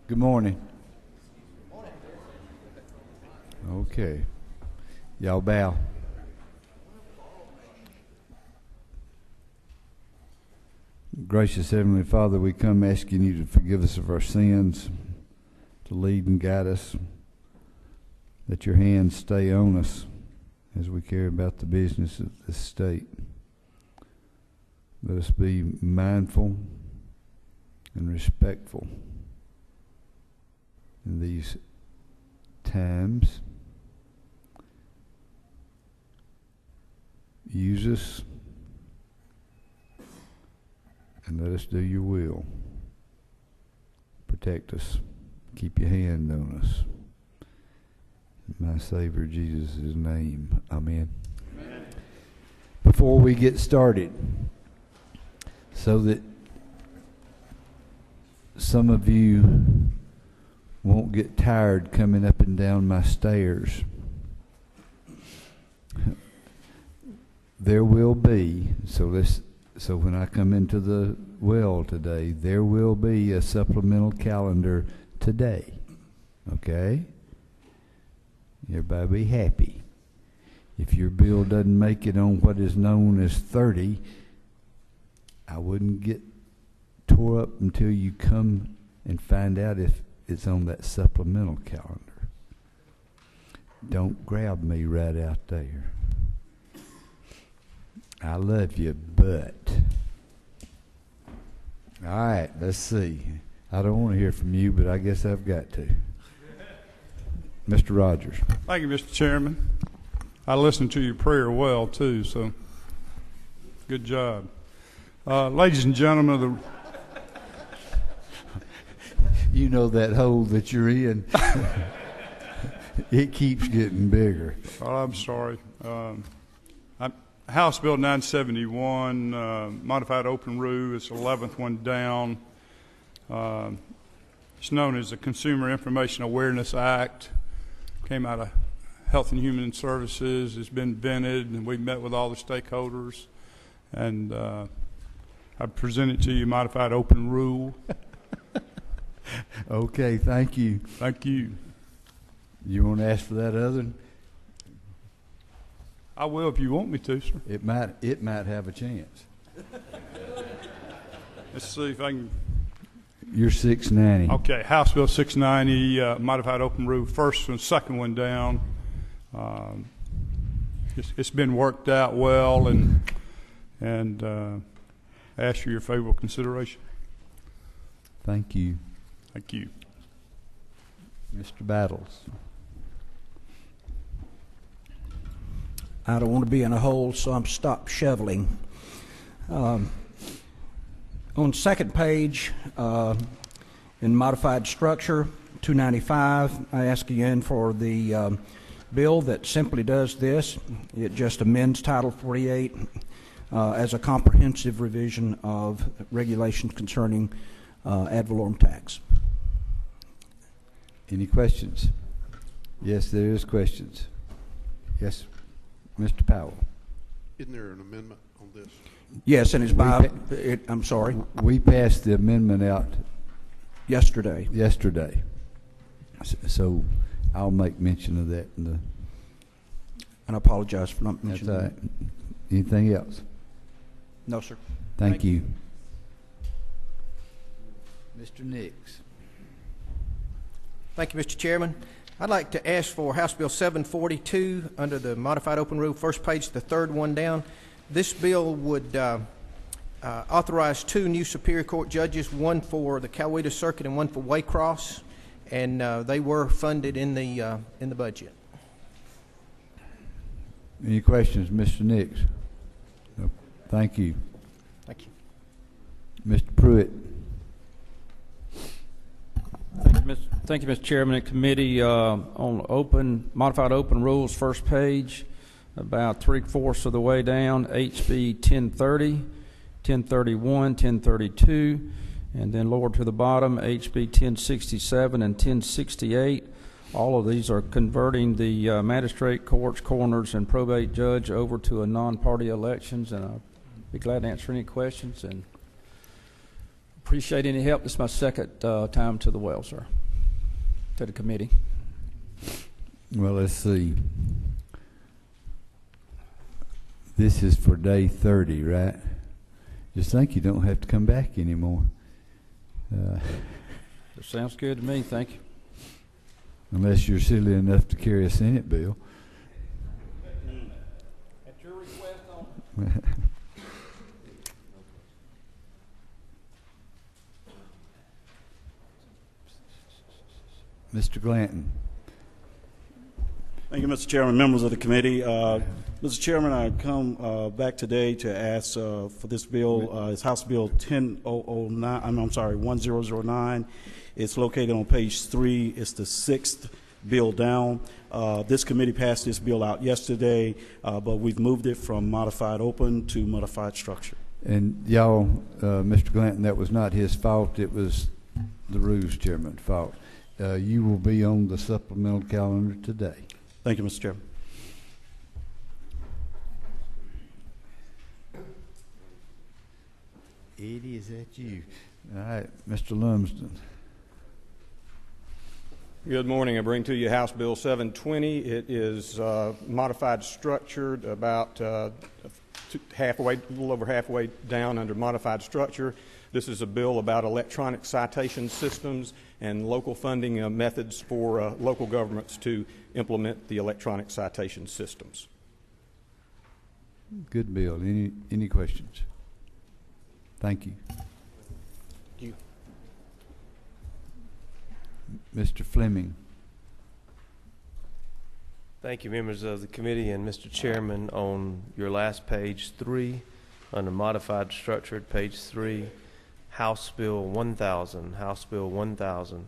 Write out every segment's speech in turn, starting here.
Good morning. Okay. Y'all bow. Gracious Heavenly Father, we come asking you to forgive us of our sins, to lead and guide us, that your hands stay on us as we care about the business of this state. Let us be mindful and respectful in these times. Use us and let us do your will. Protect us. Keep your hand on us. In my Savior Jesus' name. Amen. Amen. Before we get started, so that some of you won't get tired coming up and down my stairs, there will be, so when I come into the well today, there will be a supplemental calendar today. Okay? Everybody be happy. If your bill doesn't make it on what is known as 30, I wouldn't get tore up until you come and find out if it's on that supplemental calendar. Don't grab me right out there. I love you, but. All right, let's see. I don't want to hear from you, but I guess I've got to. Mr. Rogers. Thank you, Mr. Chairman. I listened to your prayer well, too, so good job. Ladies and gentlemen of the... You know that hole that you're in, it keeps getting bigger. Oh, I'm sorry. House Bill 971, modified open rule, it's the 11th one down. It's known as the Consumer Information Awareness Act. Came out of Health and Human Services. It's been vetted, and we've met with all the stakeholders. And I presented to you modified open rule. Okay, thank you. Thank you. You want to ask for that other one? I will if you want me to, sir. It might have a chance. Let's see if I can. You're 690. Okay, House Bill 690, modified open rule, first and second one down. It's been worked out well, and I ask for your favorable consideration. Thank you. Thank you. Mr. Battles. I don't want to be in a hole, so I'm stopped shoveling. On second page, in modified structure, 295, I ask again for the bill that simply does this. It just amends Title 48 as a comprehensive revision of regulations concerning ad valorem tax. Any questions? Yes, there is questions. Yes, Mr. Powell. Isn't there an amendment on this? Yes, and it's by, I'm sorry. We passed the amendment out yesterday. So I'll make mention of that. And I apologize for not mentioning that. That's all right. Anything else? No, sir. Thank you. Mr. Nix. Thank you, Mr. Chairman. I'd like to ask for House Bill 742 under the modified open rule, first page, the third one down. This bill would authorize 2 new Superior Court judges, one for the Coweta Circuit and one for Waycross, and they were funded in the budget. Any questions, Mr. Nix? No. Thank you. Thank you. Mr. Pruitt. Thank you, Mr. Chairman and committee. On modified open rules, first page, about 3/4 of the way down, HB 1030, 1031, 1032, and then lower to the bottom, HB 1067 and 1068. All of these are converting the magistrate courts, coroners, and probate judge over to a non-party elections, and I'll be glad to answer any questions and appreciate any help. This is my second time to the well, sir. to the committee. Well, let's see. This is for day 30, right? Just think you don't have to come back anymore. That sounds good to me. Thank you. Unless you're silly enough to carry a Senate bill. At your request only. Mr. Glanton. Thank you, Mr. Chairman, members of the committee. Mr. Chairman, I come back today to ask for this bill. It's House Bill 1009. It's located on page 3. It's the 6th bill down. This committee passed this bill out yesterday, but we've moved it from modified open to modified structure. And y'all, Mr. Glanton, that was not his fault. It was the Rules Chairman's fault. You will be on the supplemental calendar today. Thank you, Mr. Chairman. Eddie, is that you? All right, Mr. Lumsden. Good morning. I bring to you House Bill 720. It is modified structured about halfway, a little over halfway down under modified structure. This is a bill about electronic citation systems and local funding methods for local governments to implement the electronic citation systems. Good bill. Any questions? Thank you. Thank you. Mr. Fleming. Thank you, members of the committee and Mr. Chairman. On your last page 3, under modified structured page 3, House Bill 1000. House Bill 1000.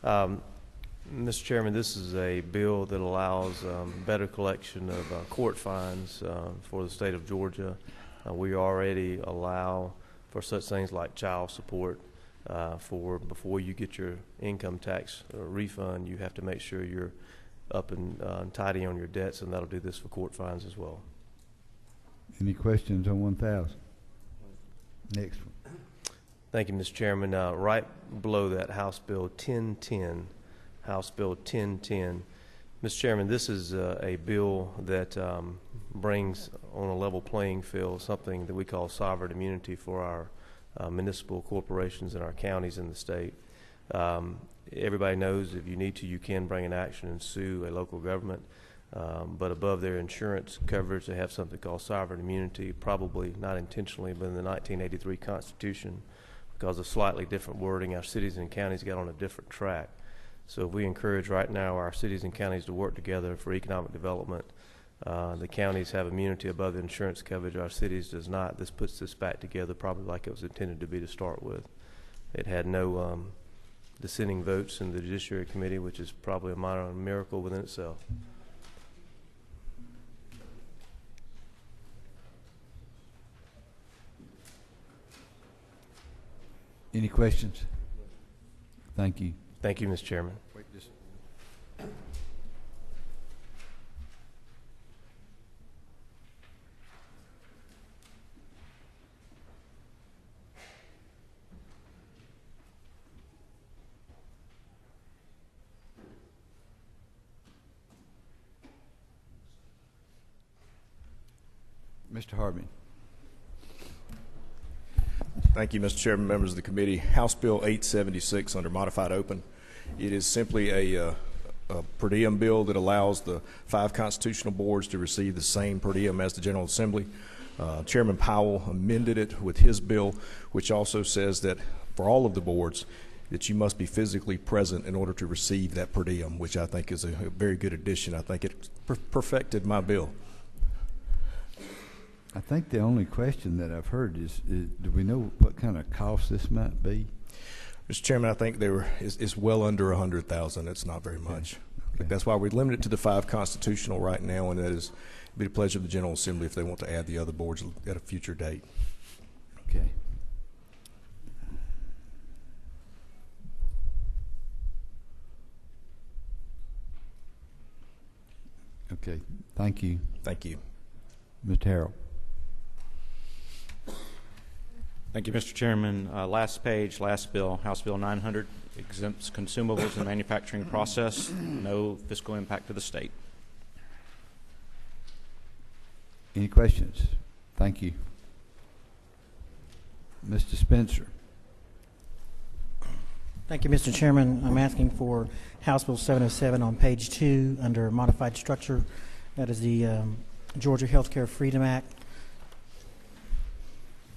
Mr. Chairman, this is a bill that allows better collection of court fines for the state of Georgia. We already allow for such things like child support. Before you get your income tax refund, you have to make sure you're up and tidy on your debts, and that'll do this for court fines as well. Any questions on 1000? Next one. Thank you, Mr. Chairman. Right below that, House Bill 1010. House Bill 1010. Mr. Chairman, this is a bill that brings on a level playing field something that we call sovereign immunity for our municipal corporations in our counties in the state. Everybody knows if you need to, you can bring an action and sue a local government. But above their insurance coverage, they have something called sovereign immunity, probably not intentionally, but in the 1983 Constitution, because of slightly different wording, our cities and counties got on a different track. So if we encourage right now our cities and counties to work together for economic development, the counties have immunity above the insurance coverage, our cities does not. This puts this back together probably like it was intended to be to start with. It had no dissenting votes in the Judiciary Committee, which is probably a minor miracle within itself. Any questions? Thank you. Thank you, Mr. Chairman. Mr. Harvey. Thank you, Mr. Chairman, members of the committee. House Bill 876 under modified open. It is simply a per diem bill that allows the 5 constitutional boards to receive the same per diem as the General Assembly. Chairman Powell amended it with his bill, which also says that for all of the boards that you must be physically present in order to receive that per diem, which I think is a very good addition. I think it perfected my bill. I think the only question that I've heard is do we know what kind of cost this might be? Mr. Chairman, I think it's well under 100,000. It's not very much. Okay. That's why we limit it to the 5 constitutional right now, and that is be the pleasure of the General Assembly if they want to add the other boards at a future date. Okay. Okay. Thank you. Thank you. Mr. Harrell. Thank you, Mr. Chairman. Last page, last bill, House Bill 900. exempts consumables in the manufacturing process, no fiscal impact to the state. Any questions? Thank you. Mr. Spencer. Thank you, Mr. Chairman. I'm asking for House Bill 707 on page 2 under modified structure. That is the Georgia Healthcare Freedom Act.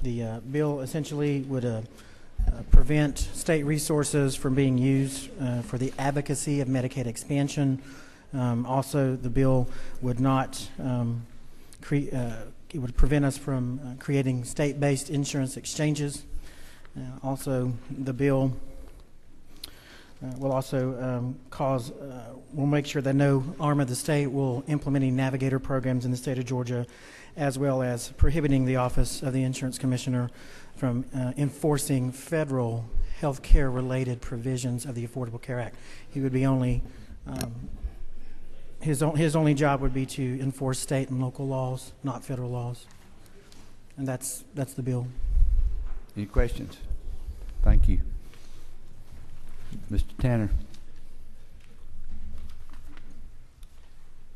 The bill essentially would prevent state resources from being used for the advocacy of Medicaid expansion. Also, the bill would not it would prevent us from creating state-based insurance exchanges. Also, the bill will also will make sure that no arm of the state will implement any navigator programs in the state of Georgia, as well as prohibiting the Office of the Insurance Commissioner from enforcing federal health care related provisions of the Affordable Care Act. He would be only his only job would be to enforce state and local laws, not federal laws. And that's the bill. Any questions? Thank you. Mr. Tanner.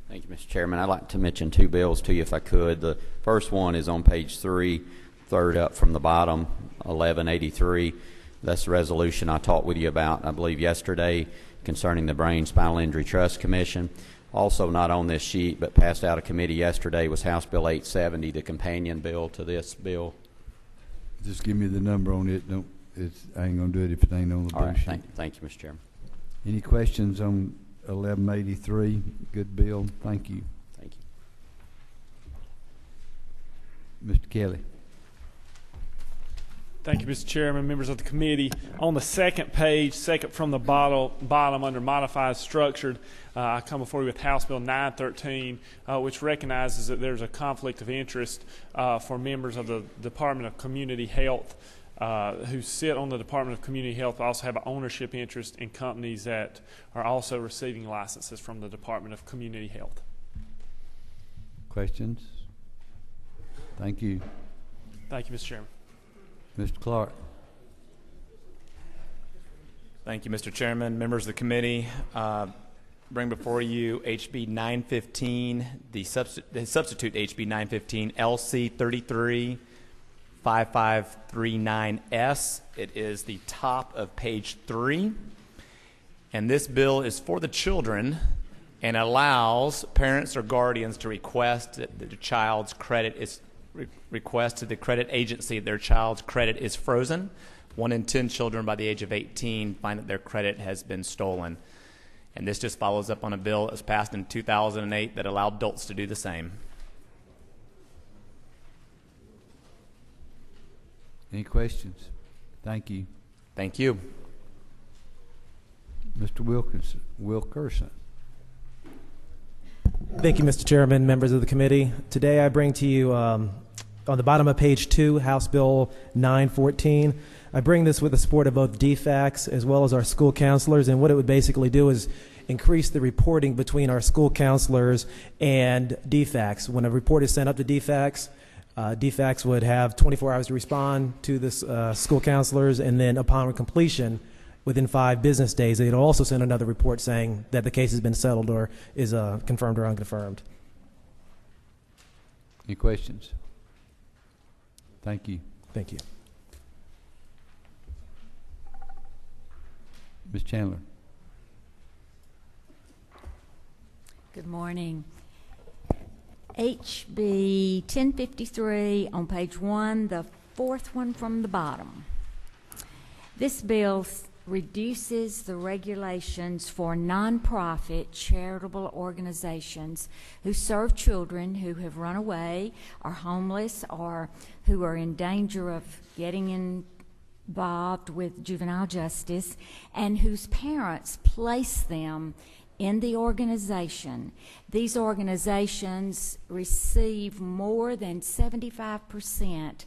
Thank you, Mr. Chairman. I'd like to mention two bills to you if I could. The first one is on page 3, third up from the bottom, 1183. That's the resolution I talked with you about, I believe, yesterday concerning the Brain Spinal Injury Trust Commission. Also not on this sheet, but passed out of committee yesterday, was House Bill 870, the companion bill to this bill. Just give me the number on it. I ain't going to do it if it ain't on the blue sheet. Thank you, Mr. Chairman. Any questions on 1183? Good bill. Thank you. Thank you. Mr. Kelly. Thank you, Mr. Chairman, members of the committee. On the second page, second from the bottom under modified structured, I come before you with House Bill 913, which recognizes that there's a conflict of interest for members of the Department of Community Health who sit on the Department of Community Health, also have an ownership interest in companies that are also receiving licenses from the Department of Community Health. Questions? Thank you. Thank you, Mr. Chairman. Mr. Clark. Thank you, Mr. Chairman. Members of the committee, bring before you HB 915, the substitute HB 915, LC 335539S. It is the top of page 3. And this bill is for the children and allows parents or guardians to request that the child's credit is request to the credit agency their child's credit is frozen. 1 in 10 children by the age of 18 find that their credit has been stolen. And this just follows up on a bill that was passed in 2008 that allowed adults to do the same. Any questions? Thank you. Thank you. Mr. Wilkerson. Thank you, Mr. Chairman, members of the committee. Today I bring to you, on the bottom of page 2, House Bill 914. I bring this with the support of both DFACs as well as our school counselors, and what it would basically do is increase the reporting between our school counselors and DFACs. When a report is sent up to DFACs, DFACs would have 24 hours to respond to the school counselors, and then upon completion, within 5 business days, they'd also send another report saying that the case has been settled or is confirmed or unconfirmed. Any questions? Thank you. Thank you. Ms. Chandler. Good morning. HB 1053 on page 1, the fourth one from the bottom. This bill reduces the regulations for nonprofit charitable organizations who serve children who have run away, are homeless, or who are in danger of getting involved with juvenile justice, and whose parents place them in the organization. These organizations receive more than 75%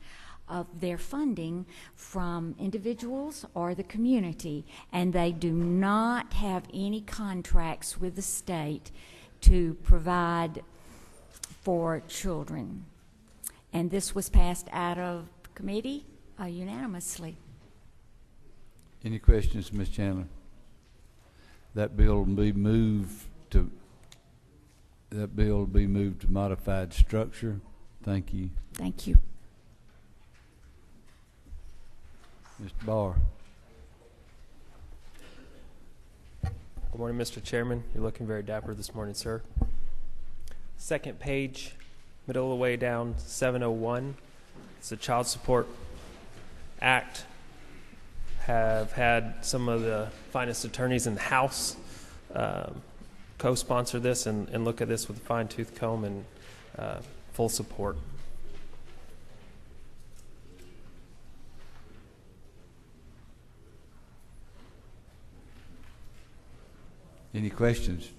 of their funding from individuals or the community, and they do not have any contracts with the state to provide for children. And this was passed out of committee unanimously. Any questions, Ms. Chandler? That bill will be moved to modified structure. Thank you. Thank you. Mr. Barr. Good morning, Mr. Chairman. You're looking very dapper this morning, sir. Second page, middle of the way down, 701. It's the Child Support Act. Have had some of the finest attorneys in the House co-sponsor this and look at this with a fine-tooth comb and full support. Any questions?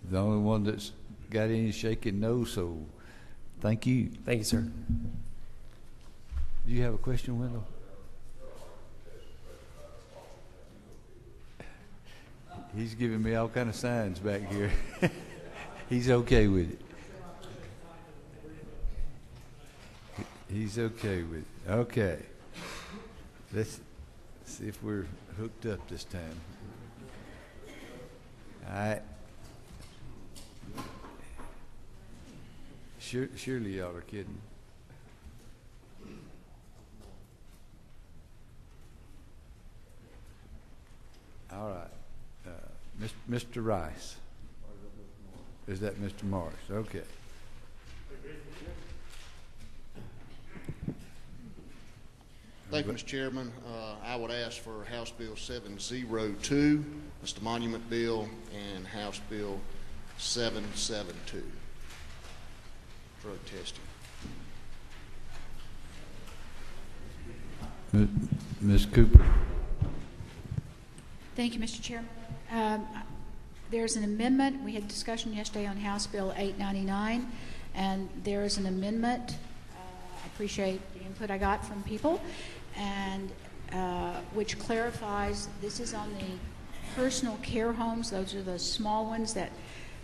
The only one that's got any shaking no, so thank you. Thank you, sir. Do you have a question, Wendell? He's giving me all kind of signs back here. He's okay with it. He's okay with it. Okay. Let's see if we're hooked up this time. All right. Surely y'all are kidding. All right. Mr. Rice. Is that Mr. Morris? Okay. Thank you, Mr. Chairman. I would ask for House Bill 702, that's the monument bill, and House Bill 772, drug testing. Ms. Cooper. Thank you, Mr. Chairman. There's an amendment. We had discussion yesterday on House Bill 899, and there is an amendment. I appreciate the input I got from people, and which clarifies this is on the personal care homes. Those are the small ones that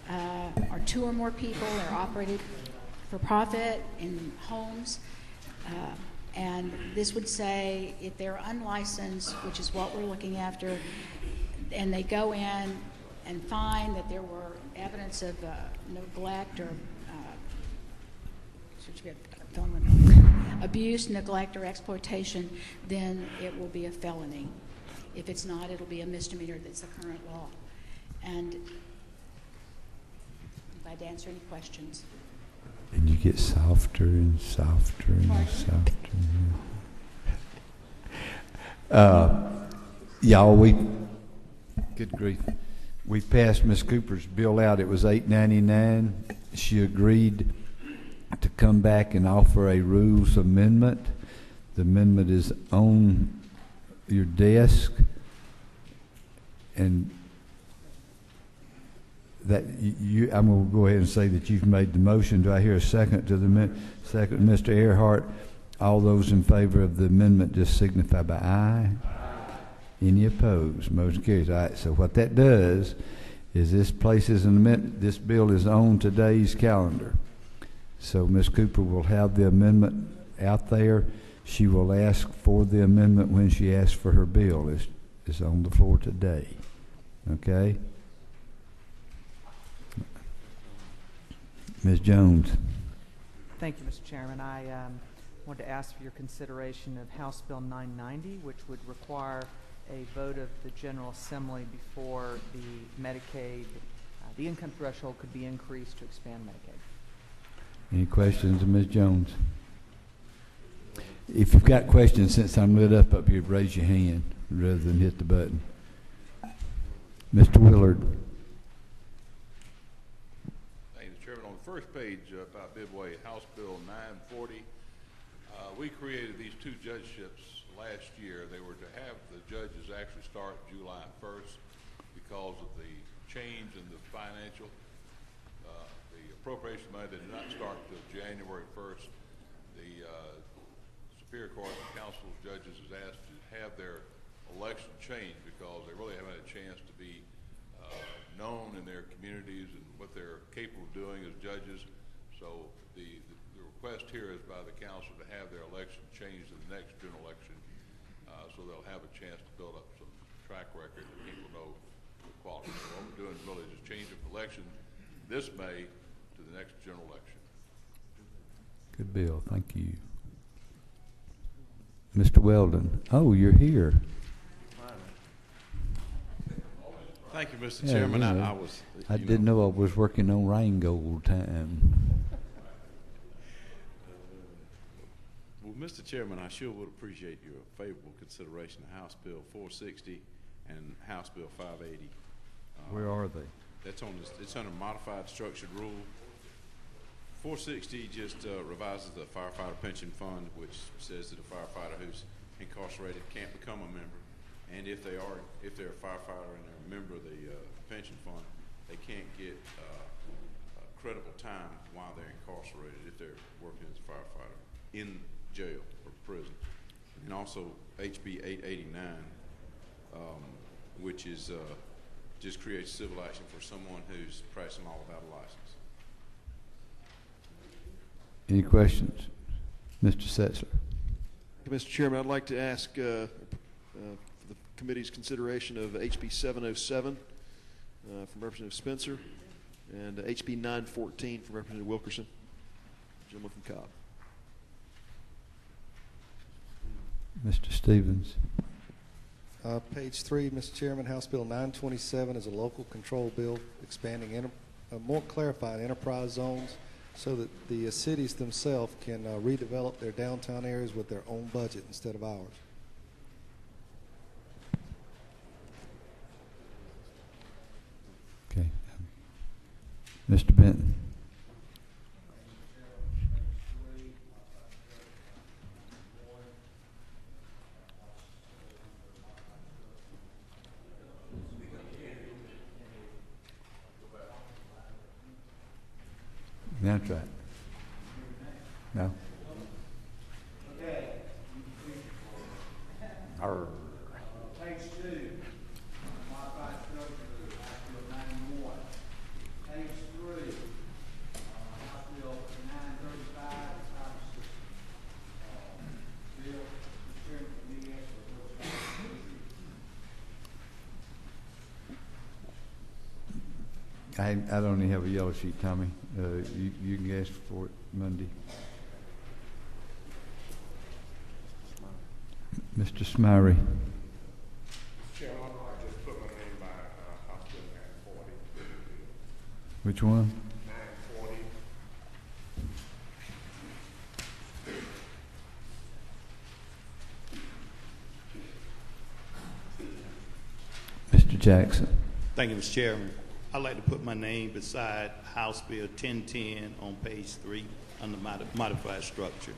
are 2 or more people. They're operated for profit in homes. And this would say if they're unlicensed, which is what we're looking after, and they go in and find that there were evidence of neglect or abuse, neglect, or exploitation, then it will be a felony. If it's not, it'll be a misdemeanor. That's the current law. And if I'd answer any questions. And you get softer and softer and softer. Y'all, good grief. We passed Ms. Cooper's bill out. It was $8.99. She agreed to come back and offer a rules amendment. The amendment is on your desk, and that I'm going to go ahead and say that you've made the motion. Do I hear a second to the second? Mr. Earhart, all those in favor of the amendment just signify by aye. Any opposed? Motion carries. All right, so what that does is this places an amendment. This bill is on today's calendar. So Ms. Cooper will have the amendment out there. She will ask for the amendment when she asks for her bill. It's on the floor today. Okay? Ms. Jones. Thank you, Mr. Chairman. I wanted to ask for your consideration of House Bill 990, which would require a vote of the General Assembly before the Medicaid, the income threshold could be increased to expand Medicaid. Any questions of Ms. Jones? If you've got questions, since I'm lit up here, raise your hand rather than hit the button. Mr. Willard. Thank you, Mr. Chairman. On the first page about midway, House Bill 940, we created these 2 judgeships last year. They were to have the judges actually start July 1st because of the change in the financial. The appropriation money did not start until January 1st. The Superior Court and Council of Judges is asked to have their election changed because they really haven't had a chance to be known in their communities and what they're capable of doing as judges. So the request here is by the council to have their election changed to the next general election. So so they'll have a chance to build up some track record and people know the quality. So what we're doing really is change of election this May to the next general election. Good bill. Thank you. Mr. Weldon. Oh, you're here. Thank you, Mr. Yeah, Chairman. you know, I didn't know I was working on Rheingold time. Well, Mr. Chairman, I sure would appreciate your favorable consideration of House Bill 460 and House Bill 580. Where are they? That's on this, it's under modified structured rule. 460 just revises the firefighter pension fund, which says that a firefighter who's incarcerated can't become a member, and if they're a firefighter and they're a member of the pension fund, they can't get credible time while they're incarcerated if they're working as a firefighter in jail or prison. And also HB 889, which is just creates civil action for someone who's practicing law without a license. Any questions? Mr. Setzler. Mr. Chairman, I'd like to ask for the committee's consideration of HB 707 from Representative Spencer and HB 914 from Representative Wilkerson, gentleman from Cobb. Mr. Stevens. Page 3, Mr. Chairman, House Bill 927 is a local control bill expanding, more clarifying enterprise zones so that the cities themselves can redevelop their downtown areas with their own budget instead of ours. Okay. Mr. Benton. That's right. No? Okay. Page 2, modified structure, House Bill 91. Page 3, House Bill 935, bill, Mr. Chairman, for me, ask for I don't even have a yellow sheet, Tommy. You can ask for it Monday. Mr. Smyrie. Chairman, I'd just put my name by House Bill 940. Which one? 940. Mr. Jackson. Thank you, Mr. Chairman. I'd like to put my name beside House Bill 1010 on page 3 under modified structure.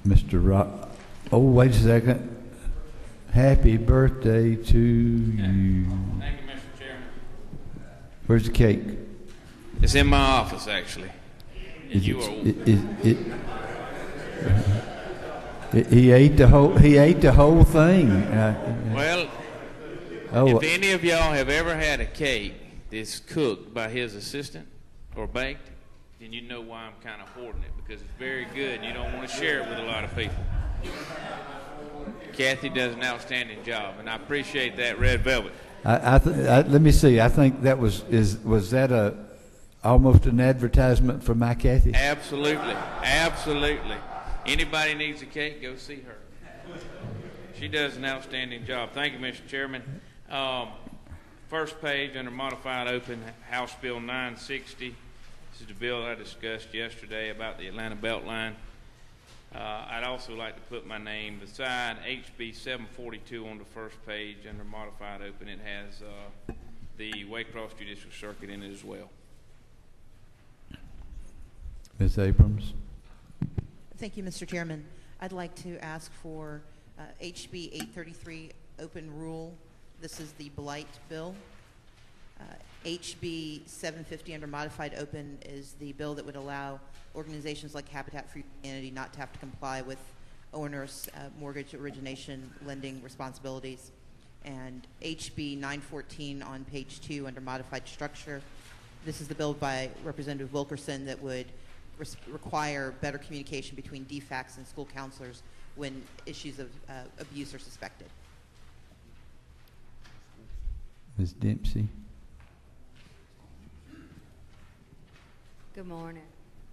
Mr. Rock. Oh, wait a second. Happy birthday to you. Thank you, Mr. Chairman. Where's the cake? It's in my office, actually. He ate the whole thing. Well, if any of y'all have ever had a cake that's cooked by his assistant or baked, then you know why I'm kind of hoarding it, because it's very good and you don't want to share it with a lot of people. Kathy does an outstanding job, and I appreciate that red velvet. Let me see. I think that was that almost an advertisement for my Kathy? Absolutely, absolutely. Anybody needs a cake, go see her. She does an outstanding job. Thank you, Mr. Chairman. First page under modified open, House Bill 960. This is the bill I discussed yesterday about the Atlanta Beltline. I'd also like to put my name beside HB 742 on the first page under modified open. It has the Waycross Judicial Circuit in it as well. Ms. Abrams. Thank you, Mr. Chairman. I'd like to ask for HB 833 open rule. This is the blight bill. HB 750 under modified open is the bill that would allow organizations like Habitat for Humanity not to have to comply with onerous mortgage origination lending responsibilities. And HB 914 on page 2 under modified structure. This is the bill by Representative Wilkerson that would require better communication between DFACs and school counselors when issues of abuse are suspected. Ms. Dempsey? Good morning.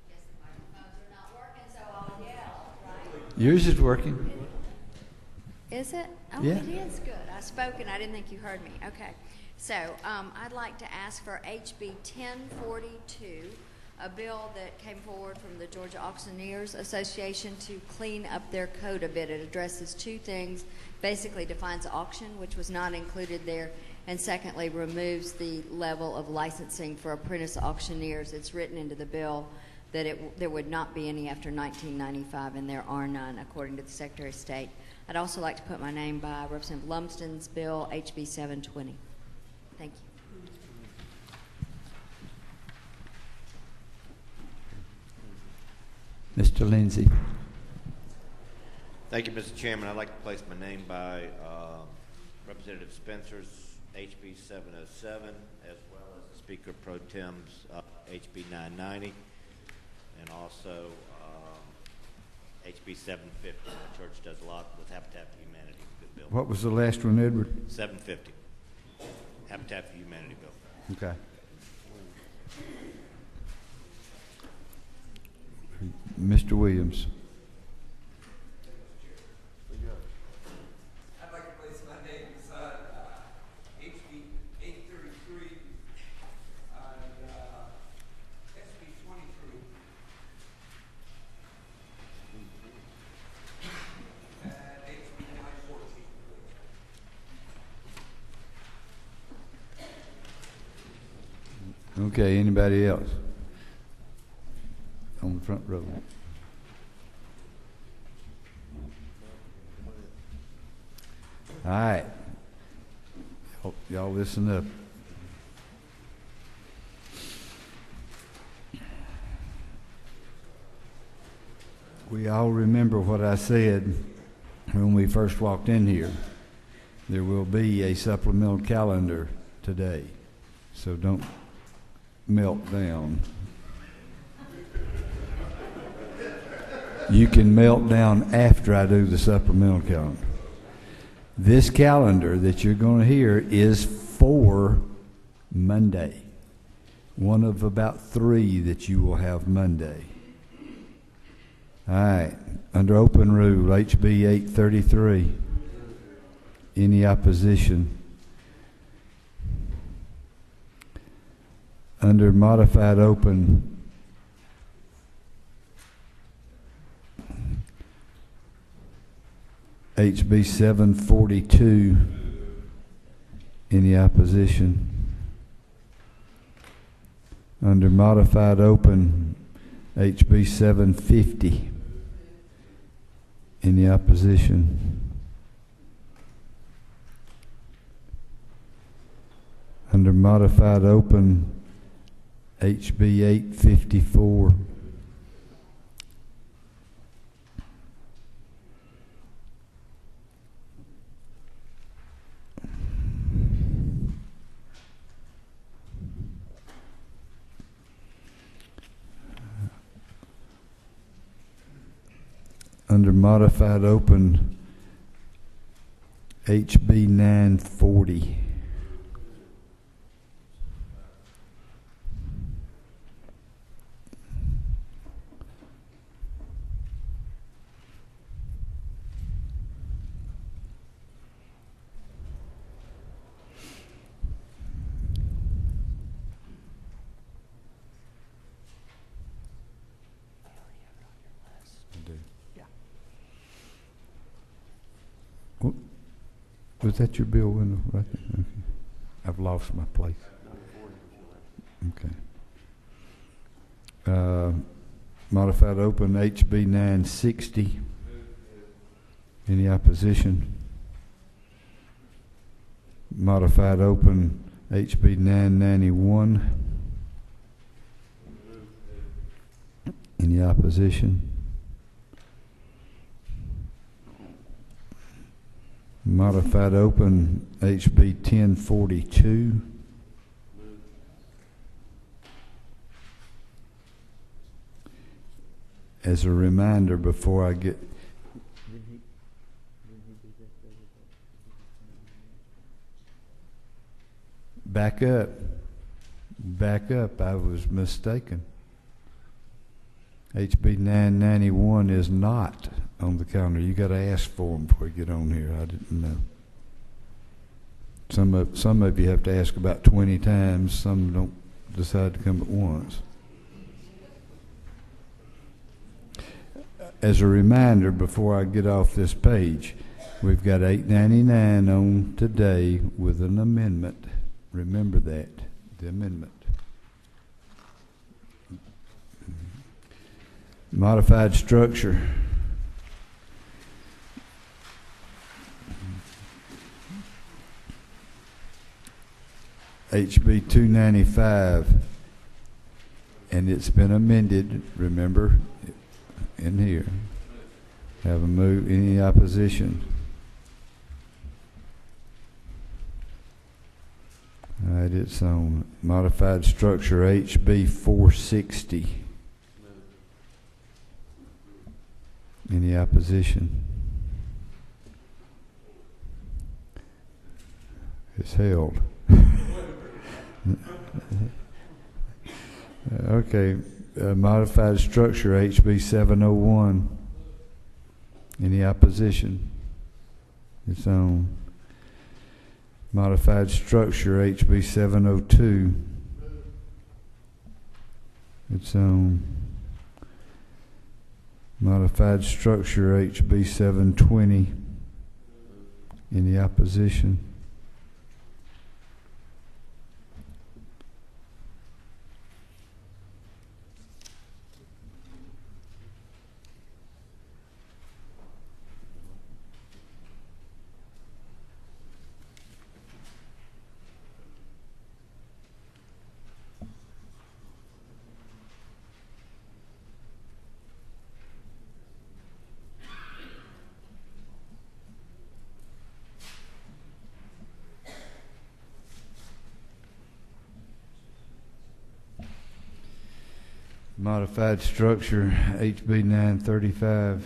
Guess the microphones are not working, so I'll yell, right? Yours is working. Is it? Oh, Yeah. it is good. I spoke and I didn't think you heard me. Okay. So I'd like to ask for HB 1042, a bill that came forward from the Georgia Auctioneers Association to clean up their code a bit. It addresses two things. Basically defines auction, which was not included there, and secondly removes the level of licensing for apprentice auctioneers. It's written into the bill that there would not be any after 1995, and there are none, according to the Secretary of State. I'd also like to put my name by Representative Lumsden's bill, HB 720. Thank you. Mr. Lindsay? Thank you, Mr. Chairman. I'd like to place my name by Representative Spencer's HB 707, as well as the Speaker Pro Tem's HB 990, and also HB 750. The church does a lot with Habitat for Humanity. Good bill. What was the last one, Edward? 750. Habitat for Humanity bill. Okay. Mr. Williams? I'd like to place my name beside HB 833 and SB 23 and HB 914. Okay, anybody else? On the front row. All right. Y'all listen up. We all remember what I said when we first walked in here. There will be a supplemental calendar today, so don't melt down. You can melt down after I do the supplemental calendar. This calendar that you're going to hear is for Monday. One of about 3 that you will have Monday. All right. Under open rule, HB 833. Any opposition? Under modified open, HB 742. Any opposition? Under modified open, HB 750. Any opposition? Under modified open, HB 854. Under modified open, HB 940. Was that your bill window right there? Okay. I've lost my place. Okay. Modified open, HB 960. Any opposition? Modified open, HB 991. Any opposition? Modified open, HB 1042. as a reminder before I get... Back up. Back up. I was mistaken. HB 991 is not on the calendar. You got to ask for them before you get on here. I didn't know. Some of you have to ask about 20 times. Some don't decide to come at once. As a reminder, before I get off this page, we've got 899 on today with an amendment. Remember that, the amendment. Modified structure. HB 295, and it's been amended, remember, in here. Have a move. Any opposition? All right, it's on modified structure HB 460. Any opposition? It's held. Okay, modified structure HB 701. Any opposition? It's on. Modified structure HB 702. It's on. Modified structure HB 720. Any opposition? Modified structure HB 935.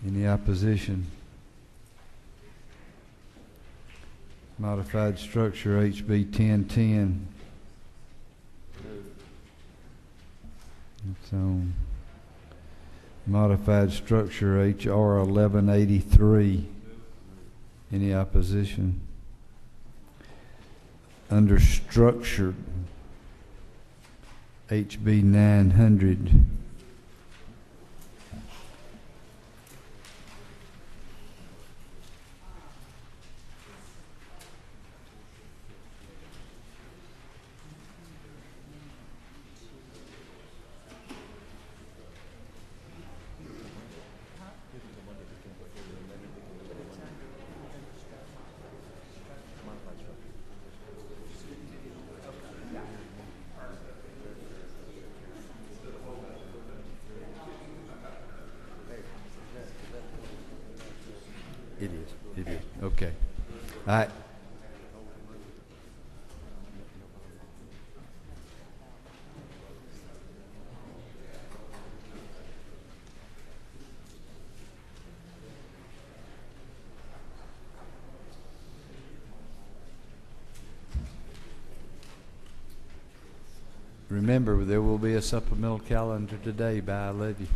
Any opposition? Modified structure HB 1010. It's on. Modified structure HR 1183. Any opposition? Under structure HB 900. It is. Okay. All right. Remember, there will be a supplemental calendar today by levy.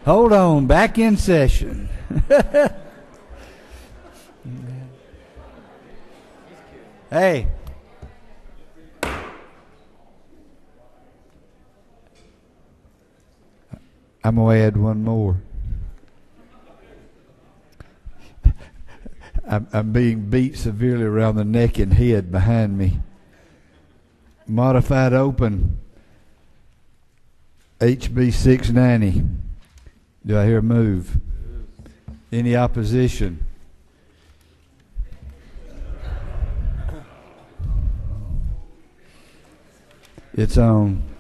Hold on, back in session. Hey. I'm going to add one more. I'm being beat severely around the neck and head behind me. Modified open. HB 690. Do I hear a move? Any opposition? It's on.